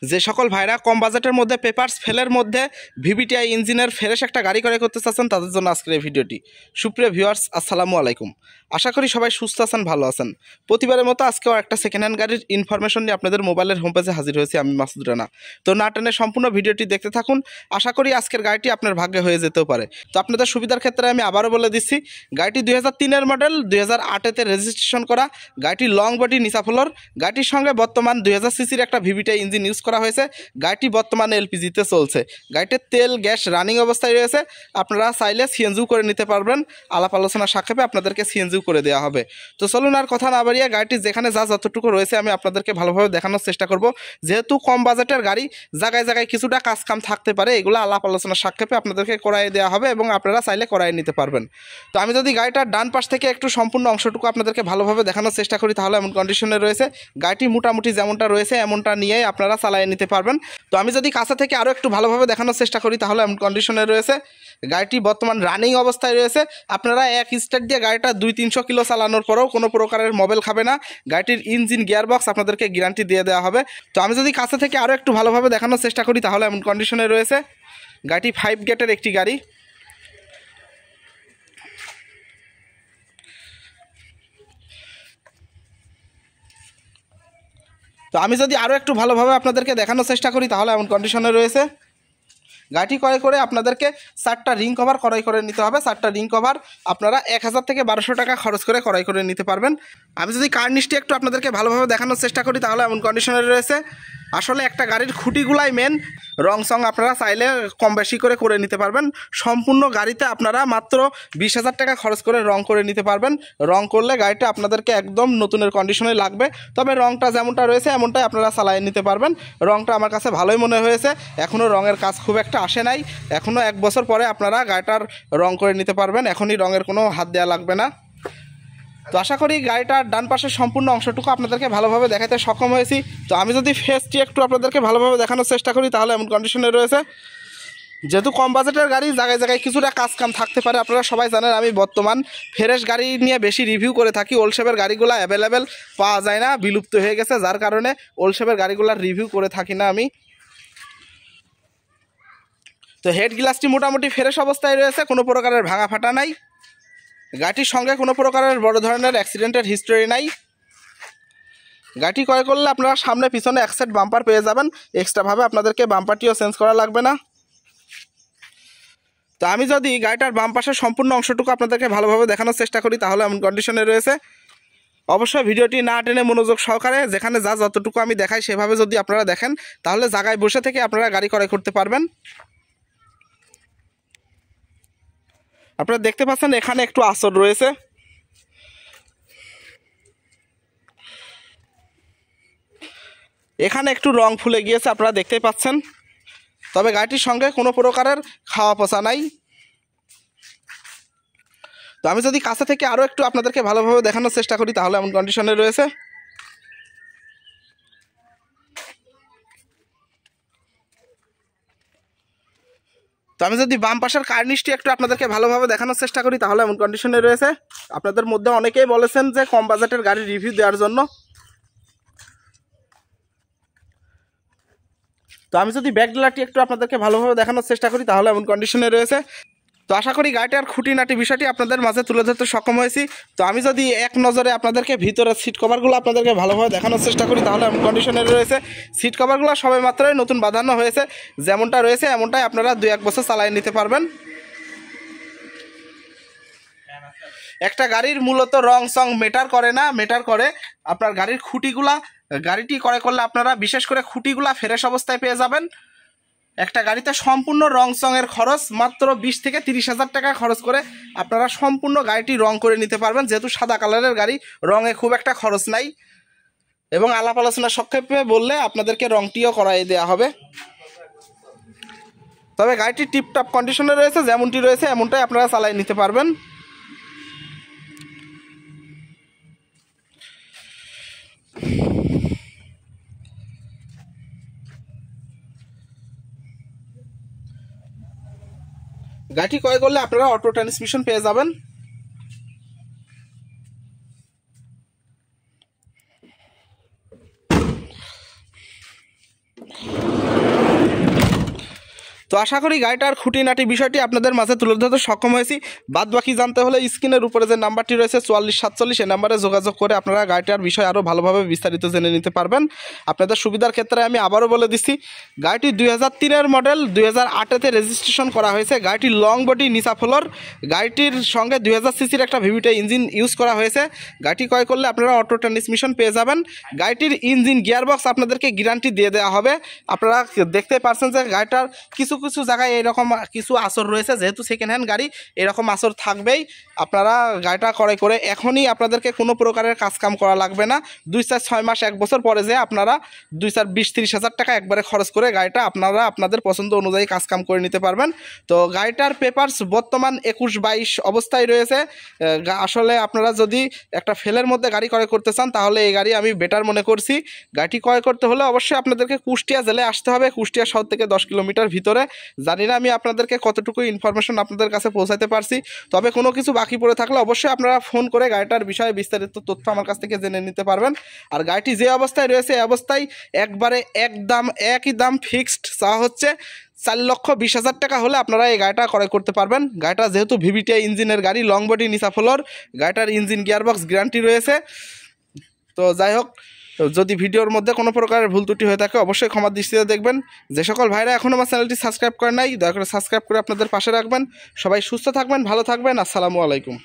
যে সকল ভাইরা কম বাজেটের মধ্যে পেপারস ফেলের মধ্যে ভিভিটিআই ইঞ্জিনের ফ্রেশ একটা গাড়ি ক্রয় করতে চাচ্ছেন তাদের জন্য আজকের এই ভিডিওটি। সুপ্রিয় ভিউয়ার্স, আসসালামু আলাইকুম। আশা করি সবাই সুস্থ আছেন, ভালো আছেন। প্রতিবারের মতো আজকেও একটা সেকেন্ড হ্যান্ড গাড়ির ইনফরমেশন নিয়ে আপনাদের মোবাইলের হোম পেজে হাজির হয়েছি আমি, মাসুদ রানা। তো না টেনে সম্পূর্ণ ভিডিওটি দেখতে থাকুন। আশা করি আজকের গাড়িটি আপনার ভাগ্যে হয়ে যেতেও পারে। তো আপনাদের সুবিধার ক্ষেত্রে আমি আবারও বলে দিচ্ছি, গাড়িটি 2003-এর মডেল, 2008-তে রেজিস্ট্রেশন করা, গাড়িটি লং বডি নিচা ফ্লোর, গাড়িটির সঙ্গে বর্তমান 2000 সিসির একটা ভিভিটিআই ইঞ্জিন ইউজ করা হয়েছে। গাড়িটি বর্তমানে এলপিজিতে চলছে। গাড়িটির তেল গ্যাস রানিং অবস্থায় রয়েছে। আপনারা চাইলে সিএনজিও করে নিতে পারবেন। আলাপ আলোচনা সাক্ষেপে আপনাদেরকে সিএনজিও করে দেওয়া হবে। তো চলুন আর কথা না বাড়িয়ে গাড়িটি যেখানে যতটুকু রয়েছে আমি আপনাদেরকে ভালোভাবে দেখানোর চেষ্টা করব। যেহেতু কম বাজেটের গাড়ি, জায়গায় জায়গায় কিছুটা কাজ কাম থাকতে পারে, এগুলো আলাপ আলোচনা সাক্ষেপে আপনাদেরকে করাই দেওয়া হবে এবং আপনারা চাইলে করাই নিতে পারবেন। তো আমি যদি গাড়িটার ডান পাশ থেকে একটু সম্পূর্ণ অংশটুকু আপনাদেরকে ভালোভাবে দেখানোর চেষ্টা করি, তাহলে এমন কন্ডিশনে রয়েছে। গাড়িটি মোটামুটি যেমনটা রয়েছে এমনটা নিয়েই আপনারা চালিয়ে নিতে পারবেন। তো আমি যদি কাছে থেকে আরও একটু ভালোভাবে দেখানোর চেষ্টা করি, তাহলে এমন কন্ডিশনে রয়েছে। গাড়িটি বর্তমান রানিং অবস্থায় রয়েছে। আপনারা এক স্টার্ট দিয়ে গাড়িটা 200-300 কিলো চালানোর পরেও কোনো প্রকারের মোবাইল খাবে না। গাড়িটির ইঞ্জিন গিয়ারবক্স আপনাদেরকে গ্যারান্টি দিয়ে দেওয়া হবে। তো আমি যদি কাছে থেকে আরও একটু ভালোভাবে দেখানোর চেষ্টা করি, তাহলে এমন কন্ডিশনে রয়েছে। গাড়িটি 5 গেটের একটি গাড়ি। তো আমি যদি আরও একটু ভালোভাবে আপনাদেরকে দেখানোর চেষ্টা করি, তাহলে এমন কন্ডিশনে রয়েছে। গাড়িটি ক্রয় করে আপনাদেরকে 4টা রিং কভার ক্রয় করে নিতে হবে। 4টা রিং কভার আপনারা 1000 থেকে 1200 টাকা খরচ করে ক্রয় করে নিতে পারবেন। আমি যদি কার্নিশটি একটু আপনাদেরকে ভালোভাবে দেখানোর চেষ্টা করি, তাহলে এমন কন্ডিশনে রয়েছে। আসলে একটা গাড়ির খুঁটিগুলাই মেন। রং সং আপনারা চাইলে কম বেশি করে নিতে পারবেন। সম্পূর্ণ গাড়িতে আপনারা মাত্র 20,000 টাকা খরচ করে রং করে নিতে পারবেন। রং করলে গাড়িটা আপনাদেরকে একদম নতুনের কন্ডিশনে লাগবে। তবে রংটা যেমনটা রয়েছে এমনটাই আপনারা চালিয়ে নিতে পারবেন। রংটা আমার কাছে ভালোই মনে হয়েছে। এখনও রঙের কাজ খুব একটা আসে নাই। এখনও 1 বছর পরে আপনারা গাড়িটার রং করে নিতে পারবেন। এখনই রঙের কোনো হাত দেওয়া লাগবে না। তো আশা করি গাড়িটার ডান পাশের সম্পূর্ণ অংশটুকু আপনাদেরকে ভালোভাবে দেখাতে সক্ষম হয়েছি। তো আমি যদি ফেসটি একটু আপনাদেরকে ভালোভাবে দেখানোর চেষ্টা করি, তাহলে এমন কন্ডিশনে রয়েছে। যেহেতু কম বাজেটের গাড়ি, জায়গায় জায়গায় কিছুটা কাজ কাম থাকতে পারে। আপনারা সবাই জানেন আমি বর্তমান ফ্রেশ গাড়ি নিয়ে বেশি রিভিউ করে থাকি। ওল্ড শেপের গাড়িগুলো অ্যাভেলেবেল পাওয়া যায় না, বিলুপ্ত হয়ে গেছে, যার কারণে ওল্ড শেপের গাড়িগুলোর রিভিউ করে থাকি না আমি। তো হেড গ্লাসটি মোটামুটি ফ্রেশ অবস্থায় রয়েছে, কোনো প্রকারের ভাঙা ফাটা নাই। গাড়িটির সঙ্গে কোনো প্রকারের বড় ধরনের অ্যাক্সিডেন্টের হিস্টোরি নাই। গাড়িটি ক্রয় করলে আপনারা সামনে পিছনে এক সেট বাম্পার পেয়ে যাবেন। এক্সট্রাভাবে আপনাদেরকে বাম্পারটিও চেঞ্জ করা লাগবে না। তো আমি যদি গাড়িটার বাম পাশের সম্পূর্ণ অংশটুকু আপনাদেরকে ভালোভাবে দেখানোর চেষ্টা করি, তাহলে এমন কন্ডিশনে রয়েছে। অবশ্যই ভিডিওটি না টেনে মনোযোগ সহকারে যেখানে যতটুকু আমি দেখাই সেভাবে যদি আপনারা দেখেন, তাহলে জায়গায় বসে থেকে আপনারা গাড়ি ক্রয় করতে পারবেন। আপনারা দেখতে পাচ্ছেন এখানে একটু আঁচড় রয়েছে। এখানে একটু রং ফুলে গিয়েছে, আপনারা দেখতেই পাচ্ছেন। তবে গাড়িটির সঙ্গে কোনো প্রকারের খাওয়া পচা নাই। তো আমি যদি কাছে থেকে আরও একটু আপনাদেরকে ভালোভাবে দেখানোর চেষ্টা করি, তাহলে এমন কন্ডিশনে রয়েছে। তো আমি যদি বাম পাশের কার্নিশটি একটু আপনাদেরকে ভালোভাবে দেখানোর চেষ্টা করি, তাহলে এমন কন্ডিশনে রয়েছে। আপনাদের মধ্যে অনেকেই বলেছেন যে কম বাজেটের গাড়ির রিভিউ দেওয়ার জন্য। তো আমি যদি ব্যাক ডেলারটি একটু আপনাদেরকে ভালোভাবে দেখানোর চেষ্টা করি, তাহলে এমন কন্ডিশনে রয়েছে। তো আশা করি গাড়িটার খুঁটিনাটি বিষয়টি আপনাদের মাঝে তুলে ধরতে সক্ষম হয়েছি। তো আমি যদি এক নজরে আপনাদেরকে ভিতরের সিট কভারগুলো আপনাদেরকে ভালোভাবে দেখানোর চেষ্টা করি, তাহলে এমন কন্ডিশনে রয়েছে। সিট কভারগুলো সবে মাত্রই নতুন বাঁধানো হয়েছে। যেমনটা রয়েছে এমনটাই আপনারা 2-1 বছর চালিয়ে নিতে পারবেন। একটা গাড়ির মূলত রং সং মেটার করে না, মেটার করে আপনার গাড়ির খুঁটিগুলা। গাড়িটি ক্রয় করলে আপনারা বিশেষ করে খুঁটিগুলা ফ্রেশ অবস্থায় পেয়ে যাবেন। একটা গাড়িতে সম্পূর্ণ রং সঙের খরচ মাত্র 20 থেকে 30,000 টাকা খরচ করে আপনারা সম্পূর্ণ গাড়িটি রং করে নিতে পারবেন। যেহেতু সাদা কালারের গাড়ি, রঙে খুব একটা খরচ নাই এবং আলাপ আলোচনা সংক্ষেপে বললে আপনাদেরকে রংটিও করাই দেওয়া হবে। তবে গাড়িটি টিপটপ কন্ডিশনে রয়েছে, যেমনটি রয়েছে এমনটাই আপনারা চালিয়ে নিতে পারবেন। গাড়িটি ক্রয় করলে আপনারা অটো ট্রান্সমিশন পেয়ে যাবেন। তো আশা করি গাড়িটার খুঁটিনাটি বিষয়টি আপনাদের মাঝে তুলে ধরতে সক্ষম হয়েছি। বাদ বাকি জানতে হলে স্ক্রিনের উপরে যে নাম্বারটি রয়েছে 4447 এই নাম্বারে যোগাযোগ করে আপনারা গাড়িটার বিষয় আরও ভালোভাবে বিস্তারিত জেনে নিতে পারবেন। আপনাদের সুবিধার ক্ষেত্রে আমি আবারও বলে দিচ্ছি, গাড়িটি 2003-এর মডেল, 2008-তে রেজিস্ট্রেশন করা হয়েছে। গাড়িটি লং বডি নিচা ফ্লোর, গাড়িটির সঙ্গে 2000 সিসির একটা ভিভিটি ইঞ্জিন ইউজ করা হয়েছে। গাড়িটি ক্রয় করলে আপনারা অটো ট্রান্সমিশন পেয়ে যাবেন। গাড়িটির ইঞ্জিন গিয়ারবক্স আপনাদেরকে গ্যারান্টি দিয়ে দেওয়া হবে। আপনারা দেখতে পাচ্ছেন যে গাড়িটার কিছু কিছু জায়গায় এরকম কিছু আসর রয়েছে, যেহেতু সেকেন্ড হ্যান্ড গাড়ি এরকম আসর থাকবেই। আপনারা গাড়িটা ক্রয় করে এখনই আপনাদেরকে কোনো প্রকারের কাজকাম করা লাগবে না। 2, 4, 6 মাস 1 বছর পরে যে আপনারা 2, 4, 20-30 হাজার টাকা একবারে খরচ করে গাড়িটা আপনারা আপনাদের পছন্দ অনুযায়ী কাজকাম করে নিতে পারবেন। তো গাড়িটার পেপারস বর্তমান 21-22 অবস্থায় রয়েছে। আসলে আপনারা যদি একটা ফেলের মধ্যে গাড়ি ক্রয় করতে চান তাহলে এই গাড়ি আমি বেটার মনে করছি। গাড়িটি ক্রয় করতে হলে অবশ্যই আপনাদেরকে কুষ্টিয়া জেলে আসতে হবে, কুষ্টিয়া শহর থেকে 10 কিলোমিটার ভিতরে। জানি না আমি আপনাদেরকে কতটুকু ইনফরমেশন আপনাদের কাছে পৌঁছাতে পারছি, তবে কোনো কিছু বাকি পড়ে থাকলে অবশ্যই আপনারা ফোন করে গাড়িটার বিষয়ে বিস্তারিত তথ্য আমার কাছ থেকে জেনে নিতে পারবেন। আর গাড়িটি যে অবস্থায় রয়েছে এই অবস্থায় একবারে একই দাম ফিক্সড চাওয়া হচ্ছে 4,20,000 টাকা হলে আপনারা এই গাড়িটা ক্রয় করতে পারবেন। গাড়িটা যেহেতু ভিভিটিআই ইঞ্জিনের গাড়ি, লং বডি নিচা ফ্লোর, গাড়িটার ইঞ্জিন গিয়ারবক্স গ্যারান্টি রয়েছে। তো যাই হোক, যদি ভিডিওর মধ্যে কোনো প্রকারের ভুল ত্রুটি হয়ে থাকে অবশ্যই ক্ষমার দৃষ্টিতে দেখবেন। যে সকল ভাইরা এখন আমার চ্যানেলটি সাবস্ক্রাইব করেন নাই, দয়া করে সাবস্ক্রাইব করে আপনাদের পাশে রাখবেন। সবাই সুস্থ থাকবেন, ভালো থাকবেন। আসসালামু আলাইকুম।